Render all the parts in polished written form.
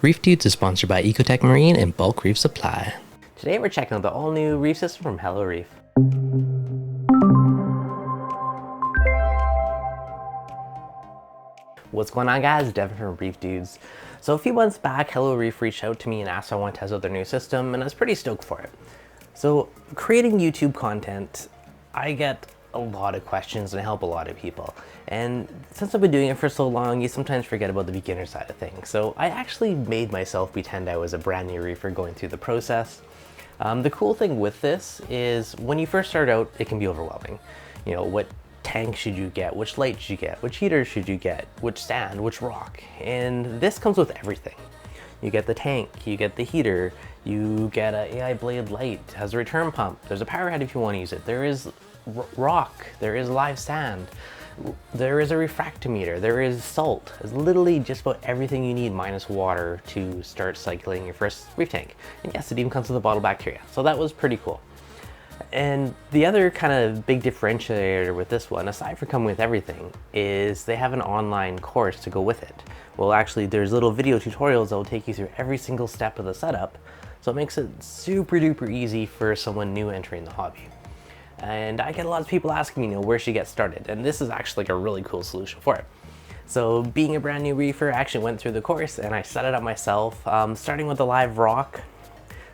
ReefDudes is sponsored by Ecotech Marine and Bulk Reef Supply. Today we're checking out the all-new reef system from Nano Reef. What's going on, guys? Devin from ReefDudes. So a few months back, Nano Reef reached out to me and asked if I want to test out their new system, and I was pretty stoked for it. So creating YouTube content, I get a lot of questions and I help a lot of people. And since I've been doing it for so long, you sometimes forget about the beginner side of things. So I actually made myself pretend I was a brand new reefer going through the process. The cool thing with this is when you first start out, it can be overwhelming. You know, what tank should you get? Which light should you get? Which heater should you get? Which sand? Which rock? And this comes with everything. You get the tank, you get the heater, you get an AI blade light, it has a return pump, there's a power head if you want to use it, there is rock, there is live sand, there is a refractometer, there is salt. There's literally just about everything you need minus water to start cycling your first reef tank. And yes, it even comes with a bottle of bacteria, so that was pretty cool. And the other kind of big differentiator with this one, aside from coming with everything, is they have an online course to go with it. Well, actually, there's little video tutorials that will take you through every single step of the setup, so it makes it super duper easy for someone new entering the hobby. And I get a lot of people asking me, you know, where should I get started? And this is actually like a really cool solution for it. So being a brand new reefer, I actually went through the course and I set it up myself, starting with the live rock.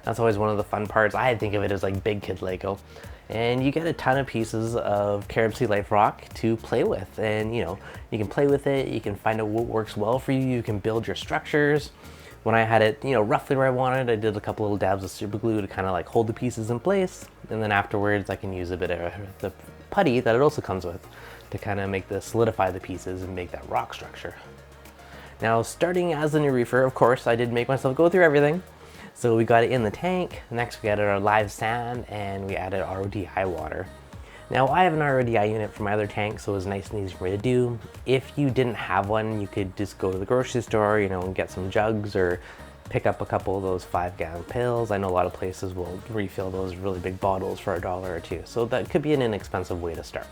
That's always one of the fun parts. I think of it as like big kid Lego. And you get a ton of pieces of Carib Sea live rock to play with. And you know, you can play with it, you can find out what works well for you, you can build your structures. When I had it, you know, roughly where I wanted, I did a couple little dabs of super glue to kind of like hold the pieces in place. And then afterwards, I can use a bit of the putty that it also comes with to kind of solidify the pieces and make that rock structure. Now, starting as a new reefer, of course, I did make myself go through everything. So we got it in the tank. Next, we added our live sand and we added RODI water. Now, I have an RODI unit for my other tank, so it was nice and easy for me to do. If you didn't have one, you could just go to the grocery store, you know, and get some jugs or pick up a couple of those 5-gallon pills. I know a lot of places will refill those really big bottles for $1 or $2, so that could be an inexpensive way to start.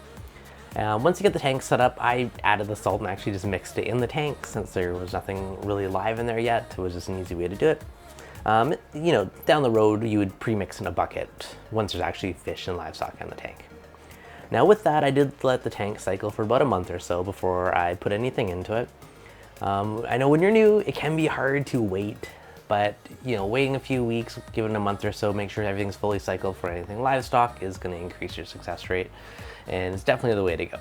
Once you get the tank set up, I added the salt and actually just mixed it in the tank since there was nothing really live in there yet. It was just an easy way to do it. You know, down the road, you would pre-mix in a bucket once there's actually fish and livestock in the tank. Now with that, I did let the tank cycle for about a month or so before I put anything into it. I know when you're new, it can be hard to wait, but you know, waiting a few weeks, give it a month or so, make sure everything's fully cycled for anything livestock is going to increase your success rate, and it's definitely the way to go.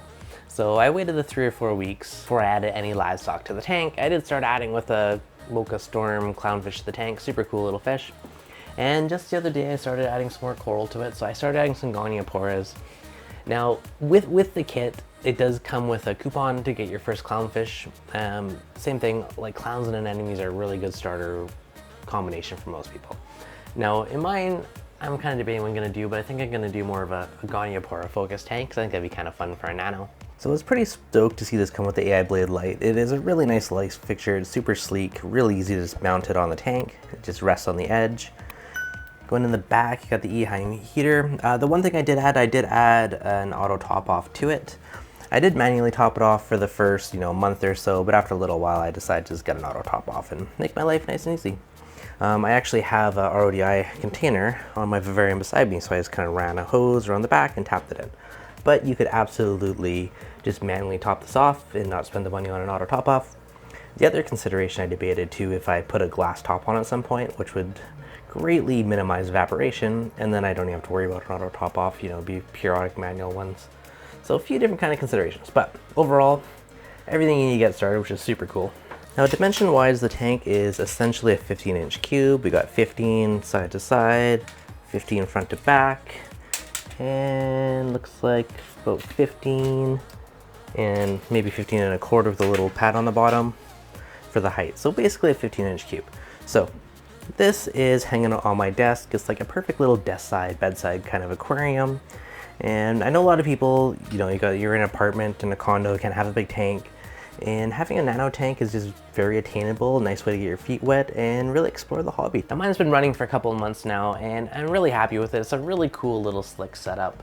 So I waited the 3 or 4 weeks before I added any livestock to the tank. I did start adding with a Mocha Storm clownfish to the tank, super cool little fish. And just the other day, I started adding some more coral to it, so I started adding some Gonioporas. Now, with the kit, it does come with a coupon to get your first clownfish. Same thing, like clowns and anemones are a really good starter combination for most people. Now, in mine, I'm kind of debating what I'm going to do, but I think I'm going to do more of a Goniopora focused tank because I think that'd be kind of fun for a nano. So I was pretty stoked to see this come with the AI blade light. It is a really nice light fixture. It's super sleek, really easy to just mount it on the tank. It just rests on the edge. Going in the back, you got the E-Heim heater. The one thing I did add an auto top off to it. I did manually top it off for the first, month or so, but after a little while I decided to just get an auto top off and make my life nice and easy. I actually have a RODI container on my vivarium beside me, so I just kind of ran a hose around the back and tapped it in. But you could absolutely just manually top this off and not spend the money on an auto top off. The other consideration I debated too, if I put a glass top on at some point, which would greatly minimize evaporation, and then I don't even have to worry about an auto top off, be periodic manual ones. So a few different kind of considerations, but overall, everything you need to get started, which is super cool. Now dimension wise, the tank is essentially a 15-inch cube. We got 15 side to side, 15 front to back, and looks like about 15 and maybe 15 and a quarter with a little pad on the bottom for the height. So basically a 15-inch cube. So this is hanging on my desk. It's like a perfect little desk side, bedside kind of aquarium. And I know a lot of people, you're in an apartment, in a condo, can't have a big tank. And having a nano tank is just very attainable, nice way to get your feet wet and really explore the hobby. Now mine's been running for a couple of months now and I'm really happy with it. It's a really cool little slick setup.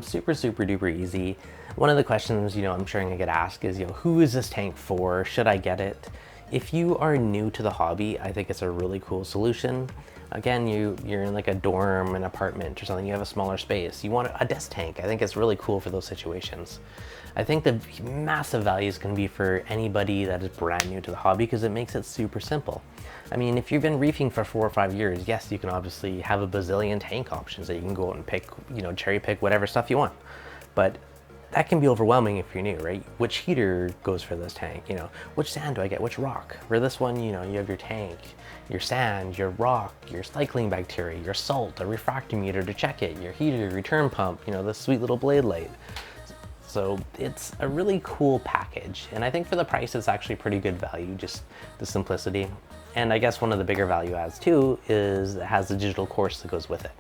Super duper easy. One of the questions, I'm sure I'm gonna get asked is, who is this tank for? Should I get it? If you are new to the hobby, I think it's a really cool solution. Again, you're in like a dorm, an apartment or something, you have a smaller space, you want a desk tank. I think it's really cool for those situations. I think the massive value is going to be for anybody that is brand new to the hobby because it makes it super simple. I mean, if you've been reefing for 4 or 5 years, yes, you can obviously have a bazillion tank options that you can go out and pick, cherry pick whatever stuff you want. But that can be overwhelming if you're new, right? Which heater goes for this tank? Which sand do I get? Which rock? For this one, you have your tank, your sand, your rock, your cycling bacteria, your salt, a refractometer to check it, your heater, return pump, the sweet little blade light. So it's a really cool package. And I think for the price, it's actually pretty good value, just the simplicity. And I guess one of the bigger value adds too is it has a digital course that goes with it.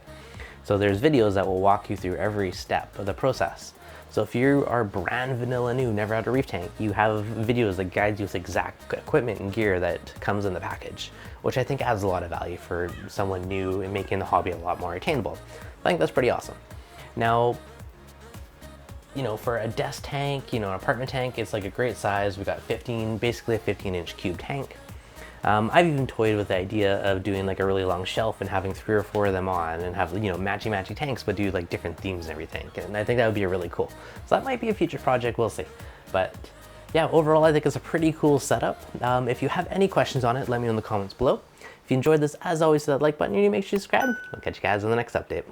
So there's videos that will walk you through every step of the process. So if you are brand vanilla new, never had a reef tank, you have videos that guide you with exact equipment and gear that comes in the package, which I think adds a lot of value for someone new and making the hobby a lot more attainable. I think that's pretty awesome. Now, for a desk tank, an apartment tank, it's like a great size. We've got basically a 15-inch cube tank. I've even toyed with the idea of doing like a really long shelf and having 3 or 4 of them on and have, matchy tanks, but do like different themes and everything. And I think that would be really cool. So that might be a future project, we'll see. But yeah, overall, I think it's a pretty cool setup. If you have any questions on it, let me know in the comments below. If you enjoyed this, as always, hit that like button and make sure you subscribe. I'll catch you guys in the next update.